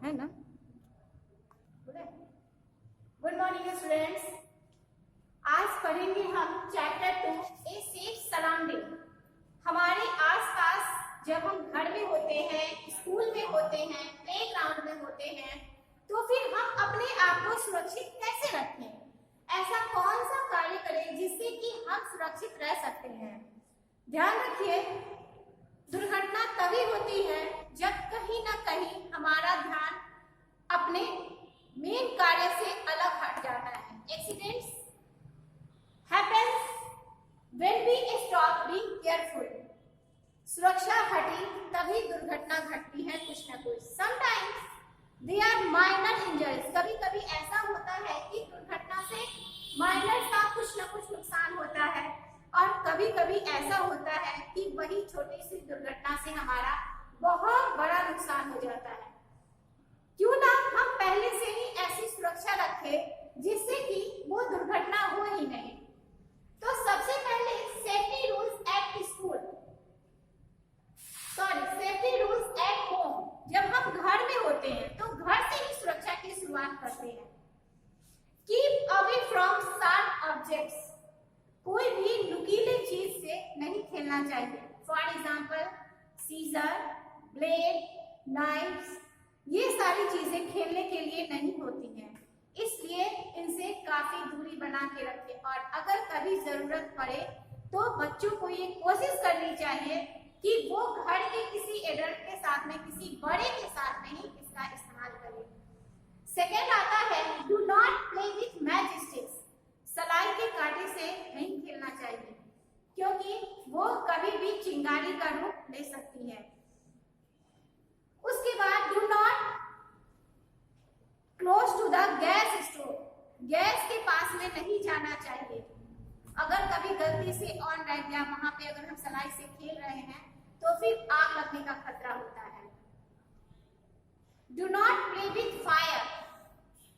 है ना। Good morning students. आज पढ़ेंगे हम चैप्टर 2 ए सेफ सराउंडिंग। हमारे आसपास जब हम घर में होते हैं, स्कूल में होते हैं, प्लेग्राउंड में होते हैं, तो फिर हम अपने आप को सुरक्षित कैसे रखें? ऐसा कौन सा कार्य करें जिससे कि हम सुरक्षित रह सकते हैं? ध्यान रखिए, दुर्घटना तभी होती है जब कहीं ना कहीं हमारा ध्यान अपने मेन कार्य से अलग हट जाता है। Accidents happens when we stop being careful. सुरक्षा हटी तभी दुर्घटना घटती है कुछ न कुछ। Sometimes they are minor injuries. कभी कभी ऐसा होता है कि दुर्घटना से माइनर सा कुछ न कुछ नुकसान होता है, और कभी कभी ऐसा होता है कि वही छोटी सी दुर्घटना से हमारा बहुत बड़ा नुकसान हो जाता है। क्यों ना हम पहले से ही ऐसी सुरक्षा रखें जिससे कि वो दुर्घटना हो ही नहीं। तो सबसे पहले safety rules at school, safety rules at home. जब हम घर में होते हैं तो घर से ही सुरक्षा की शुरुआत करते हैं। Keep away from sharp objects. कोई भी नुकीले चीज से नहीं खेलना चाहिए। For example scissor, blade, knives, ये सारी चीजें खेलने के लिए नहीं होती हैं, इसलिए इनसे काफी दूरी बना के रखें। और अगर कभी जरूरत पड़े तो बच्चों को ये कोशिश करनी चाहिए कि वो घर के किसी एडल्ट के साथ में, किसी बड़े के साथ में ही इसका इस्तेमाल करें। सेकेंड आता है do not play with match sticks. सलाई के कांटे से नहीं खेलना चाहिए क्योंकि वो कभी भी चिंगारी का रूप ले सकती है। उसके बाद do not close to the gas stove. Gas के पास में नहीं जाना चाहिए। अगर कभी गलती से ऑन रह गया, वहां पे अगर हम सलाई से खेल रहे हैं तो फिर आग लगने का खतरा होता है। Do not play with fire.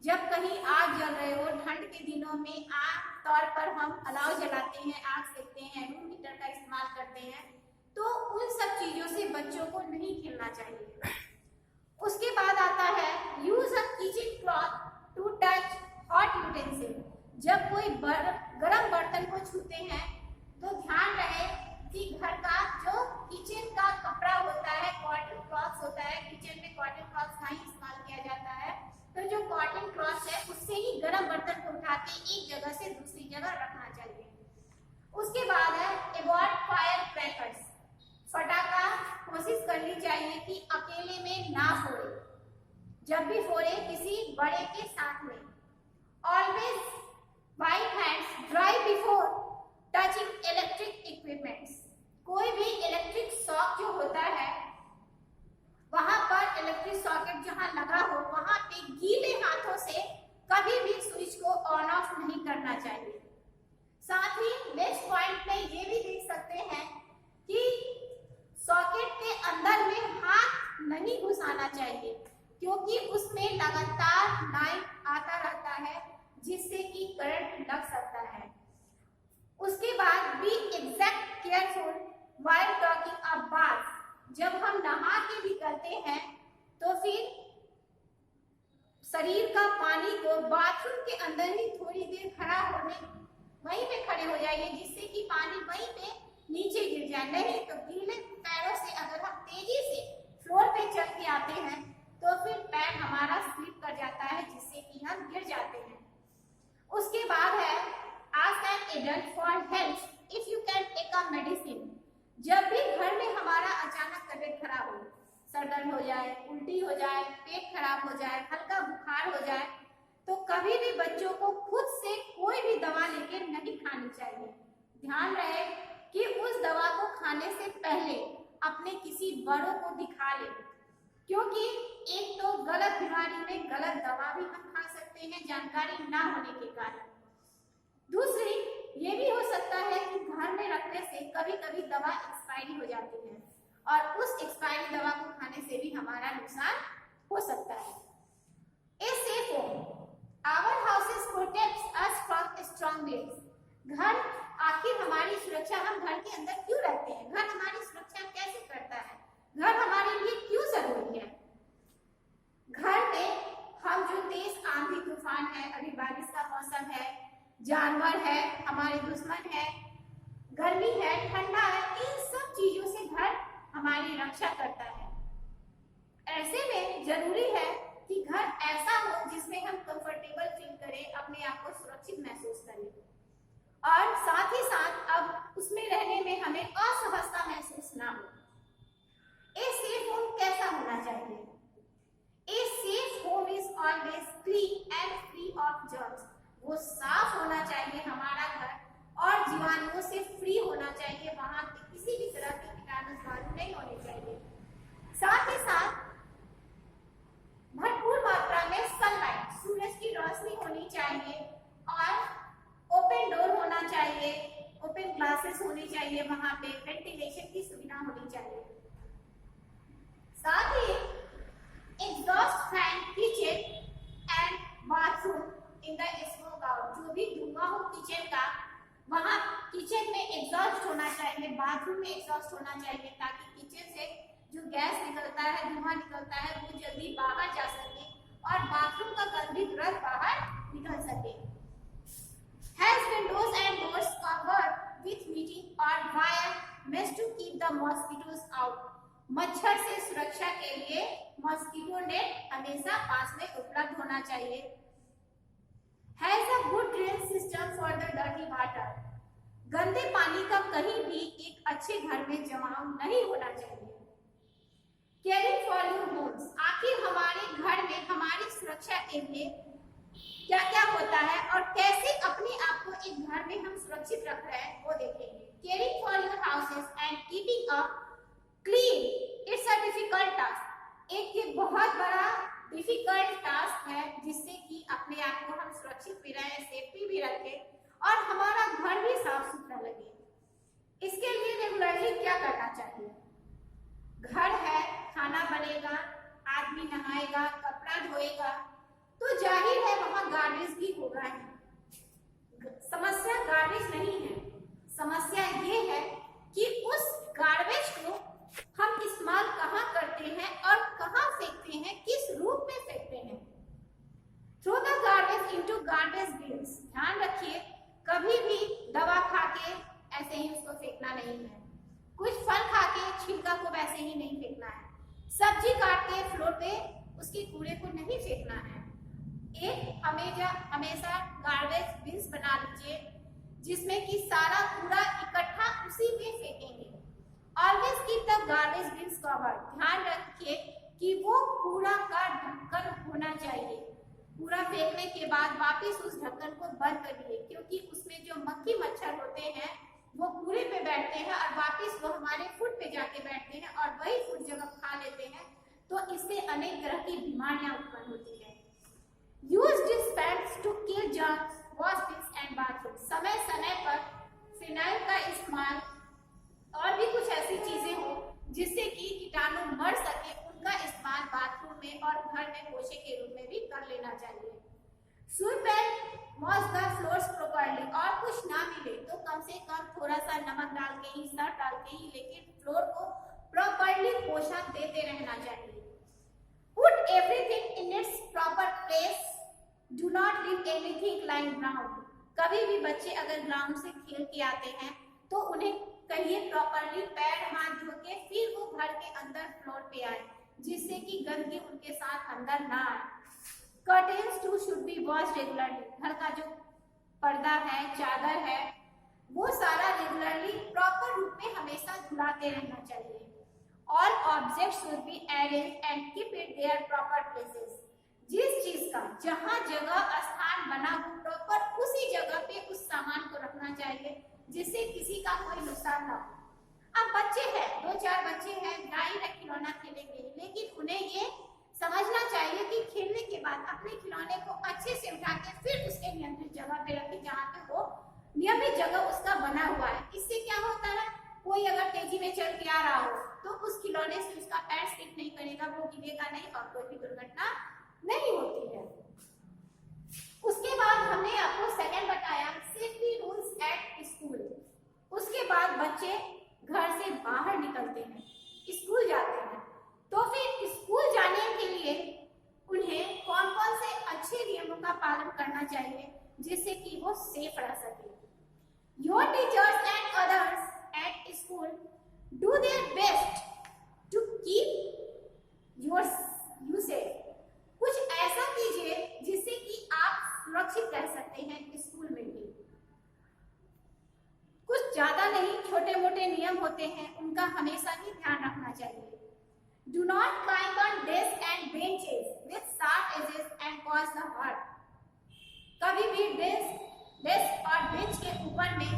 जब कहीं आग जल रहे हो, ठंड के दिनों में आग तौर पर हम अलाव जलाते हैं, आग सेकते हैं, रूम हीटर का इस्तेमाल करते हैं, तो उन सब चीजों से बच्चों को नहीं खेलना चाहिए। उसके बाद आता है use a kitchen cloth to touch hot utensil. जब कोई गरम बर्तन को छूते हैं तो ध्यान रहे कि घर का जो किचन का कपड़ा होता है, कॉटन क्लॉथ होता है, किचन में कॉटन क्लॉथ का ही इस्तेमाल किया जाता है, तो जो कॉटन क्लॉथ है उससे ही गरम बर्तन को उठा के एक जगह से दूसरी जगह रखना चाहिए। उसके बाद है अवॉइड फायर क्रैकर्स। फटाका कोशिश करनी चाहिए कि अकेले में ना फोड़े, जब भी फोड़े किसी बड़े के साथ में। Always wipe hands dry before touching electric equipments. कोई भी इलेक्ट्रिक शॉक जो होता है, वहां पर इलेक्ट्रिक सॉकेट जहां लगा हो वहां पे गीले हाथों से कभी भी स्विच को ऑन ऑफ नहीं करना चाहिए। साथ ही नेक्स्ट पॉइंट में ये भी देख सकते हैं कि सॉकेट के अंदर में हाथ नहीं घुसाना चाहिए क्योंकि उसमें लगातार लाइट आता रहता है जिससे कि करंट लग सकता है। उसके बाद be exact careful while talking a bath. जब हम नहा के निकलते हैं तो फिर शरीर का पानी को बाथरूम के अंदर ही थोड़ी देर खड़ा होने, वहीं पे खड़े हो जाइए जिससे कि पानी वहीं पे नीचे गिर जाए। नहीं तो गीले पैरों से अगर हम तेजी से फ्लोर पे चल के आते हैं तो फिर पैर हमारा स्लिप कर जाता है जिससे कि हम गिर जाते हैं। उसके बाद है ask an adult for help if you can take a medicine. जब भी घर में हमारा अचानक तबीयत खराब हो, सर दर्द हो जाए, उल्टी हो जाए, पेट खराब हो जाए, हल्का बुखार हो जाए, तो कभी भी बच्चों को खुद से कोई भी दवा लेके नहीं खानी चाहिए। ध्यान रहे कि उस दवा को खाने से पहले अपने किसी बड़ों को दिखा ले, क्योंकि एक तो गलत बीमारी में गलत दवा भी हम खा सकते हैं जानकारी ना होने के कारण। दूसरी ये भी हो सकता है कि घर में रखने से कभी कभी दवा एक्सपायरी हो जाती है और उस एक्सपायरी दवा को खाने से भी हमारा नुकसान हो सकता है। A safe home, our houses protects us from strong winds. घर आखिर हमारी सुरक्षा, हम घर के अंदर क्यों रहते हैं, घर हमारी सुरक्षा कैसे करता है, घर हमारे लिए क्यों जरूरी है? घर जानवर है, हमारे दुश्मन है, गर्मी है, ठंडा है, इन सब चीजों से घर हमारी रक्षा करता है। ऐसे में जरूरी है कि घर ऐसा हो जिसमें हम कंफर्टेबल फील करें, अपने आप को सुरक्षित महसूस करें, और साथ ही साथ अब उसमें रहने में हमें असहजता महसूस ना हो। ए सेफ होम कैसा होना चाहिए? ए safe home is always clean and free of germs. वो साफ होना चाहिए हमारा घर, और जीवाणुओं से फ्री होना चाहिए, वहां किसी भी तरह के कीटाणु जीवाणु नहीं होने चाहिए। साथ ही साथ भरपूर मात्रा में सनलाइट, सूरज की रोशनी होनी चाहिए, और ओपन डोर होना चाहिए, ओपन ग्लासेस होने चाहिए, वहां पे वेंटिलेशन की सुविधा होनी चाहिए। साथ ही exhaust fan kitchen and bathroom in the smoke out, जो भी धुआं हो किचन का, वहां किचन में एग्जॉस्ट होना चाहिए, बाथरूम में एग्जॉस्ट होना चाहिए, ताकि किचन से जो गैस निकलता है, धुआं निकलता है, वो जल्दी बाहर जा सके और बाथरूम का गंदी द्रव बाहर निकल सके। Has windows and doors covered with netting or wire mesh to keep the mosquitoes out. मच्छर से सुरक्षा के लिए मॉस्किटो नेट हमेशा पास में उपलब्ध होना चाहिए। Has a good drain system for the dirty water. गंदे पानी का कहीं भी एक अच्छे घर में जमाव नहीं होना चाहिए। Caring for your homes. आखिर हमारे घर में हमारी सुरक्षा के लिए क्या क्या होता है और कैसे अपने आप को एक घर में हम सुरक्षित रख रहे हैं वो देखेंगे। Caring for your houses and keeping a clean, it's a difficult task. एक ये बहुत बड़ा डिफिकल्ट टास्क है, जिससे कि अपने आप को हम सुरक्षित भी रहें, सेफ्टी भी रखें और हमारा घर भी साफ सुथरा लगे। इसके लिए रेगुलरली क्या करना चाहिए? घर है, खाना बनेगा, आदमी नहाएगा, कपड़ा धोएगा, तो जाहिर है वहां गार्बेज भी होगा ही। समस्या गार्बेज नहीं है, समस्या ये है कि उस गार्बेज को हम इस्तेमाल कहाँ करते हैं और कहाँ फेंकते हैं, किस रूप में फेंकते हैं। Throw the garbage into garbage bins. ध्यान रखिए, कभी भी दवा खा के ऐसे ही उसको फेंकना नहीं है, कुछ फल खा के छिलका को वैसे ही नहीं फेंकना है, सब्जी काट के फ्लोर पे उसके कूड़े को नहीं फेंकना है। एक हमेशा गार्बेज बिन्स बना लीजिए, जिसमें कि सारा कूड़ा इकट्ठा उसी में फेंकेंगे। Always keep the garbage bins covered. ध्यान रखिए कि वो कूड़ा का ढक्कन होना चाहिए। कूड़ा फेंकने के बाद वापस उस ढक्कन को बंद करिए, क्योंकि उसमें जो मक्खी मच्छर होते हैं वो कूड़े पे बैठते हैं और वापस वो हमारे फूड पे जाके बैठते हैं और वही फूड जब हम खा लेते हैं तो इससे अनेक तरह की बीमारियां उत्पन्न होती है। Use dispense to kill germs, washbasin and bathroom. समय समय पर फिनाइल का इस्तेमाल और भी कुछ ऐसी चीजें हो जिससे कि कीटाणु मर सके, उनका इस्तेमाल बाथरूम में और घर में पोछे के रूप में भी कर लेना चाहिए। SVEEP and wash the floors properly. और कुछ ना मिले तो कम से कम थोड़ा सा नमक डाल के ही, सर्फ डाल के ही, लेकिन फ्लोर को प्रॉपर्ली पोषण देते रहना चाहिए। Put everything in its proper place. Do not leave anything lying ground. कभी भी बच्चे अगर ग्राउंड से खेल के आते हैं तो उन्हें कहिए प्रॉपर्ली पैर हाथ धो के फिर वो घर के अंदर फ्लोर पे आए, जिससे कि गंदगी उनके साथ अंदर ना आए। Curtains too should be washed regularly. घर का जो पर्दा है, चादर है, वो सारा रेगुलरली प्रॉपर रूप में हमेशा धुलाते रहना चाहिए। All objects should be arranged and keep it their proper places. जिस चीज का जहाँ जगह स्थान बना हो प्रॉपर उसी जगह पे उस सामान को रखना चाहिए, जिससे किसी का कोई नुकसान ना हो। अब बच्चे हैं, 2-4 बच्चे हैं, जाहिर है खिलौना खेलेंगे, लेकिन उन्हें ये समझना चाहिए कि खेलने के बाद अपने खिलौने को अच्छे से उठा के फिर उसके नियंत्रित जगह पे रखें, जहाँ पे वो नियमित जगह उसका बना हुआ है। इससे क्या होता है, कोई अगर तेजी में चल के आ रहा हो तो उस खिलौने से उसका पैर स्लिप नहीं करेगा, वो गिरेगा नहीं और कोई भी दुर्घटना नहीं होती है। उसके बाद हमने आपको सेकंड बताया सेफ्टी रूल्स एट स्कूल। उसके बाद बच्चे घर से बाहर निकलते हैं, स्कूल जाते हैं, तो फिर स्कूल जाने के लिए उन्हें कौन कौन से अच्छे नियमों का पालन करना चाहिए जिससे कि वो सेफ रह सके। Your teachers and others at school do their best to keep you safe. कुछ ऐसा कीजिए जिससे कि आप सुरक्षित रह सकते हैं स्कूल में भी। कुछ ज्यादा नहीं, छोटे मोटे नियम होते हैं, उनका हमेशा ही ध्यान रखना चाहिए। Do not climb on desks and benches with sharp edges and cause the hurt. कभी भी डेस्क और बेंच के ऊपर में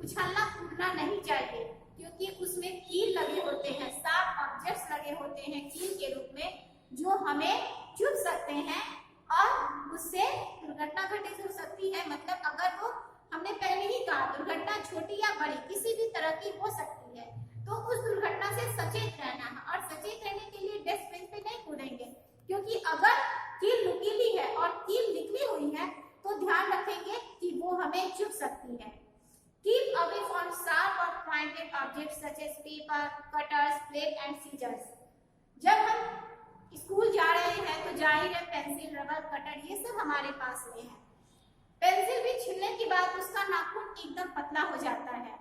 उछलना कूदना नहीं चाहिए, क्योंकि उसमें कील लगे होते हैं, शार्प ऑब्जेक्ट्स लगे होते हैं कील के रूप में, जो हमें चुभ सकते हैं और उससे दुर्घटना घटित हो सकती है। मतलब अगर वो, हमने पहले ही कहा, दुर्घटना छोटी या बड़ी किसी भी तरह की हो सकती है, तो उस दुर्घटना से सचेत रहना है। और सचेत रहने के लिए डेस्क बेंच पे नहीं कूदेंगे, क्योंकि अगर कील नुकीली है और कील निकली हुई है तो ध्यान रखेंगे कि वो हमें चुभ सकती है। Keep away from sharp or pointed objects such as paper, cutters, plate and scissors. जब हम स्कूल जा रहे हैं तो जाहिर है पेंसिल, रबर, कटर ये सब हमारे पास में है। पेंसिल भी छीलने के बाद उसका नाखून एकदम पतला हो जाता है,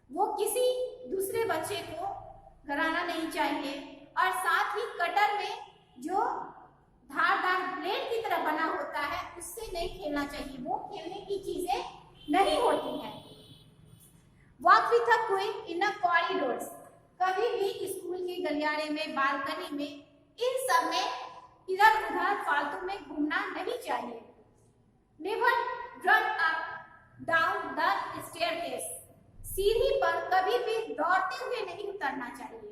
वो किसी दूसरे बच्चे को गराना नहीं चाहिए। और साथ ही कटर में जो धारदार ब्लेड की तरह बना होता है उससे नहीं खेलना चाहिए, वो खेलने की चीजें नहीं होती हैं। Walk with a queen in a corridors. कभी भी स्कूल के गलियारे में, बालकनी में, इन सब में इधर उधर फालतू में घूमना नहीं चाहिए। Never run up down the staircase. सीढ़ी पर कभी भी दौड़ते हुए नहीं उतरना चाहिए।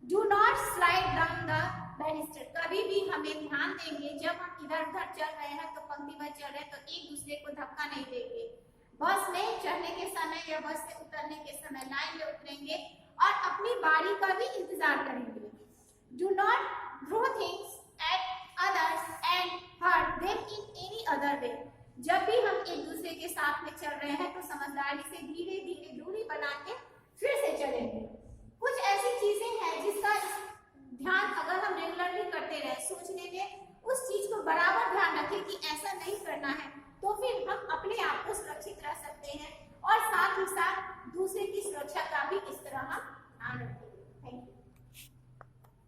Do not slide down the banister. कभी भी हमें ध्यान देंगे, जब हम इधर उधर चल रहे हैं तो पंक्तिबद्ध चल रहे हैं तो एक दूसरे को धक्का नहीं देंगे। बस में चढ़ने के समय या बस से उतरने के समय लाइन में उतरेंगे और अपनी बारी का भी इंतजार करेंगे। Do not throw things at others and hurt them in any other way. जब भी हम एक दूसरे के साथ में चल रहे हैं तो समझदारी से धीरे धीरे दूरी बना के फिर से चलेंगे। कुछ ऐसी चीजें हैं जिसका ध्यान अगर हम रेगुलरली करते रहे, सोचने में उस चीज को बराबर ध्यान रखें कि ऐसा नहीं करना है,